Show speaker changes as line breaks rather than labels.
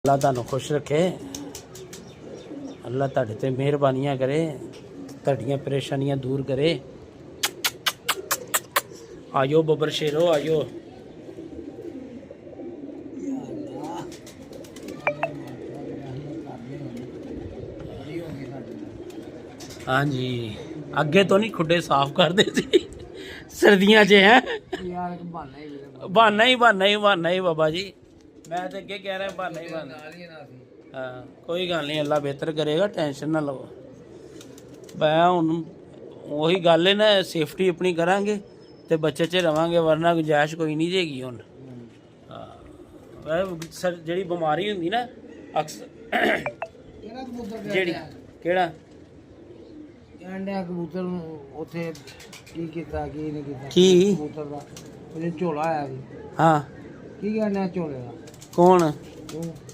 अल्लाह तुहानू खुश रखे, अल्लाह तुहाडे ते मेहरबानियां करे, तुहाडियां परेशानियां दूर करे। आयो बब्बर शेरो आयो। हाँ जी, अगे तो नहीं खुडे साफ करते सी सर्दियां च है। बहाना ही बाबा जी, मैं तो अगे कह रहा बहाना ही बहाना। हाँ कोई गल नहीं, अल्लाह बेहतर करेगा, टेंशन ना लो। मैं हूँ वही गल है ना, सेफ्टी अपनी करांगे तो बच्चे च रवांगे, वरना गुंजाइश कोई नहीं जेगी हुण। हाँ जी बीमारी हुंदी ना अक्सर जेड़ी केड़ा
कबूतर उत्थे की कीता की नहीं कीता
की
कबूतर दा ओहदे झोला आया सी।
हाँ
की कहने झोले दा
कौन
तूं